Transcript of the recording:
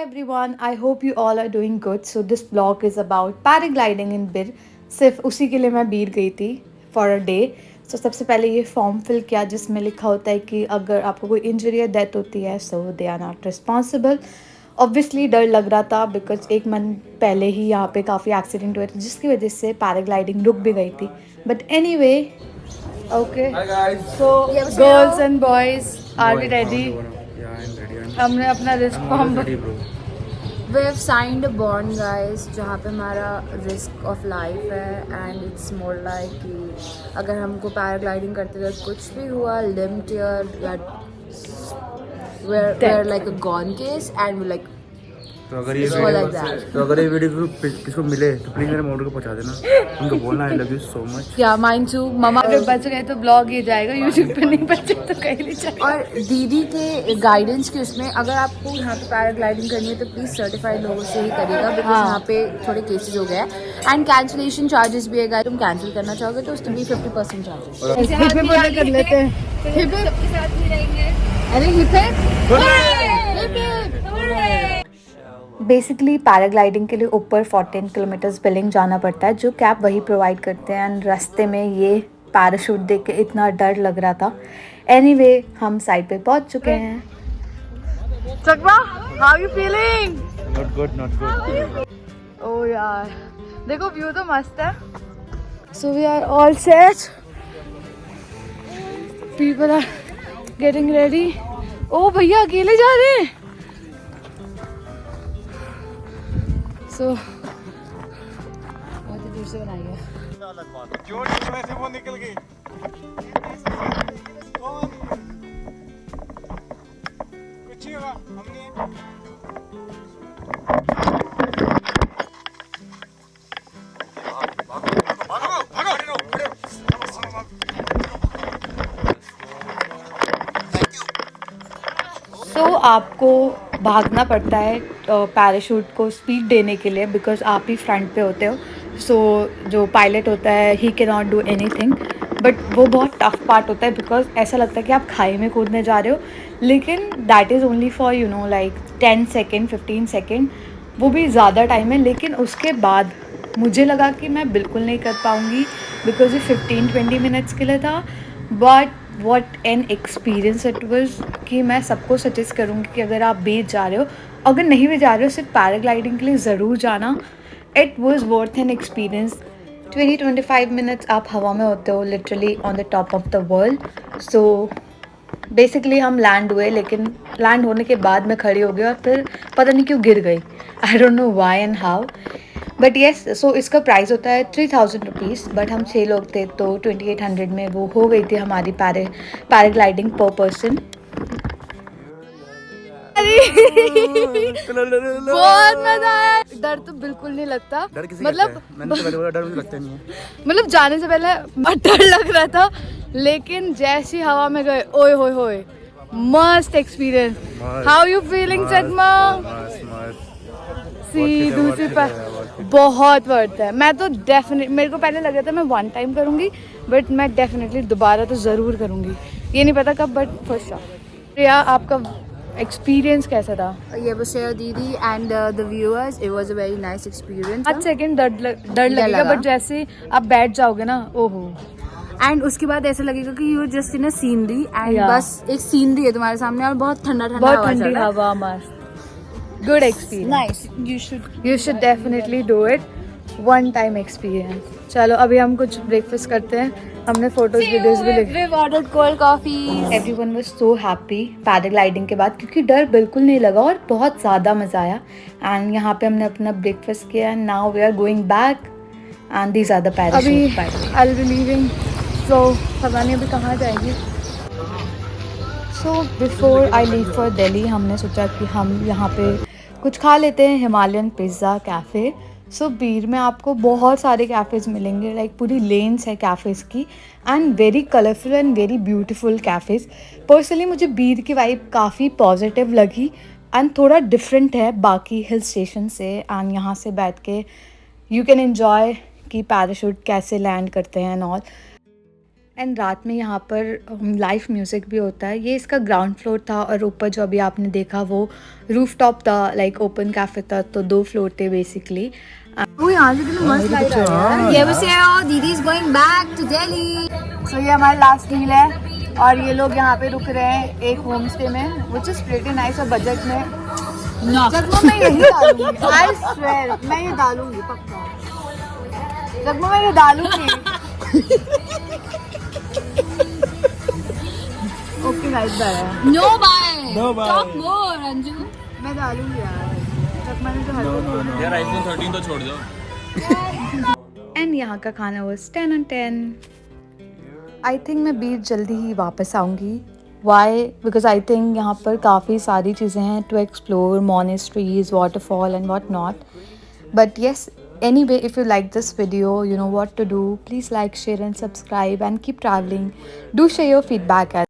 everyone, I hope you all are doing good. So this vlog is about paragliding in Bir. सिर्फ उसी के लिए मैं बीर गई थी फॉर अ डे. सो सबसे पहले ये फॉर्म फिल किया जिसमें लिखा होता है कि अगर आपको कोई इंजरी या डेथ होती है so they are not responsible. Obviously डर लग रहा था बिकॉज एक मंथ पहले ही यहाँ पे काफ़ी एक्सीडेंट हुए थे जिसकी वजह से पैराग्लाइडिंग रुक भी गई थी. But anyway okay, so girls and boys are we ready? हमने अपना risk form We have signed a bond guys जहाँ पे हमारा रिस्क ऑफ लाइफ है एंड इट्स मोर लाइक कि अगर हमको पैराग्लाइडिंग करते वक्त कुछ भी हुआ लिम्ब टियर या we're like a gone case and we're like तो अगर ये वीडियो किसको मिले तो प्लीज मेरे मोटर को पहुंचा देना. उनको बोलना I love you so much. या माइन टू ममा. अगर बच गए तो ब्लॉग ये जाएगा यूट्यूब पे, नहीं बचे तो कहीं नहीं जाएगा. और दीदी के गाइडेंस के उसमें अगर आपको यहाँ पे पैराग्लाइडिंग करनी है तो प्लीज़ सर्टिफाइड लोगों से ही करिएगा बिकॉज यहाँ पे थोड़े केसेस हो गए हैं एंड कैंसिलेशन चार्जेस भी है. तुम कैंसिल करना चाहोगे तो उसके भी 50% चार्जेस कर लेते हैं. बेसिकली पैराग्लाइडिंग के लिए ऊपर 14 किलोमीटर्स बिलिंग जाना पड़ता है जो कैब वही प्रोवाइड करते हैं. एंड रास्ते में ये पैराशूट देख के इतना डर लग रहा था. एनीवे हम साइड पे पहुंच चुके हैं. चकवा, how you feeling? Not good. ओ यार देखो व्यू तो मस्त है. So we are all set, people are getting ready. ओ भैया अकेले जा रहे हैं. सो बहुत ही दूर से बनाई है. क्यों इसमें से वो निकल गई? कुछ नहीं होगा, हमने तो आपको भागना पड़ता है पैराशूट को स्पीड देने के लिए बिकॉज आप ही फ्रंट पे होते हो. सो जो पायलट होता है he can not do anything. But वो बहुत टफ पार्ट होता है बिकॉज ऐसा लगता है कि आप खाई में कूदने जा रहे हो. लेकिन that is only for you know like 10 second 15 second, वो भी ज़्यादा टाइम है. लेकिन उसके बाद मुझे लगा कि मैं बिल्कुल नहीं कर पाऊँगी बिकॉज ये 15-20 मिनट्स के लिए था. But what an experience it was कि मैं सबको सजेस्ट करूँगी कि अगर आप बीच जा रहे हो, अगर नहीं भी जा रहे हो, सिर्फ पैराग्लाइडिंग के लिए ज़रूर जाना. It was worth an experience. 20-25 minutes आप हवा में होते हो literally on the top of the world. So basically हम लैंड हुए लेकिन लैंड होने के बाद मैं खड़ी हो गई और फिर पता नहीं क्यों गिर गई. I don't know why and how. But yes, so इसका प्राइस होता है 3000 रुपीज़. बट हम 6 लोग थे तो 2800 में वो हो गई थी हमारी पैराग्लाइडिंग पर पर्सन. बहुत मजा आया. डर तो बिल्कुल नहीं लगता. मतलब डर मुझे लगता नहीं है. मतलब जाने से पहले डर लग रहा था लेकिन जैसे ही हवा में गए ओए होए होए मस्त एक्सपीरियंस. हाउ यू फीलिंग चकमा? सी दूसरी पर बहुत वर्थ है. मैं तो डेफिनेट, मेरे को पहले लगा था मैं वन टाइम करूँगी बट मैं डेफिनेटली दोबारा तो ज़रूर करूँगी. ये नहीं पता कब बट फर्स्ट श्योर. प्रिया आपका एक्सपीरियंस कैसा था? ये बस दीदी and the viewers, it was a very nice experience. 5 second डर लगेगा बट जैसे आप बैठ जाओगे ना ओहो. एंड उसके बाद ऐसा लगेगा कि you just in a scenery and बस एक सीनरी है तुम्हारे सामने और बहुत ठंडा बहुत ठंडी हवा. मस्त good experience. Nice. You should definitely do it. One time experience. चलो अभी हम कुछ ब्रेकफास्ट करते हैं. हमने फोटोज वीडियोस भी लिखे. We've ordered cold coffees. Everyone was so happy paragliding के बाद क्योंकि डर बिल्कुल नहीं लगा और बहुत ज़्यादा मज़ा आया. एंड यहाँ पे हमने अपना ब्रेकफास्ट किया and now we are going back and these are the parachute. I will be leaving. So पता नहीं अभी कहाँ जाएगी. So before I leave for Delhi हमने सोचा कि हम यहाँ पे कुछ खा लेते हैं. Himalayan pizza cafe. So Bir में आपको बहुत सारे कैफ़ेज़ मिलेंगे. लाइक पूरी लेन्स है कैफ़ेज़ की and very colourful and very beautiful cafes. Personally मुझे बीर की वाइब काफ़ी पॉजिटिव लगी एंड थोड़ा डिफरेंट है बाकी हिल स्टेशन से. एंड यहाँ से बैठ के यू कैन एन्जॉय कि पैराशूट कैसे लैंड करते हैं एंड ऑल. एंड रात में यहाँ पर लाइव म्यूज़िक भी होता है। ये इसका ग्राउंड फ्लोर था और ऊपर जो अभी आपने देखा वो रूफटॉप था, लाइक ओपन कैफ़े था, तो 2 फ्लोर थे बेसिकली। वो यहाँ से कितना मस्त लाइट आ रहा है। ये बस दीदी is going back to Delhi. So ये हमारा लास्ट मील है और ये लोग यहाँ पे रुक रहे हैं एक होम स्टे में, विच इज़ प्रीटी नाइस और बजट में। जगमो मैं यही डालूंगी, आई स्वेयर मैं ये डालूंगी पक्का। जगमो मैं ये डालूंगी। Okay guys bye. No bye, talk more Anju. मैं डालूंगी यार, जगमा ने तो हर यार आईफोन 13 तो छोड़ दो। एंड यहाँ का खाना was 10 on 10। आई थिंक मैं बीच जल्दी ही वापस आऊँगी। वाई? बिकॉज आई थिंक यहाँ पर काफ़ी सारी चीज़ें हैं to explore, monasteries, waterfall and what not. But yes, anyway, if you like this video, you know what to do. Please like, share and subscribe and keep traveling. Do share your feedback as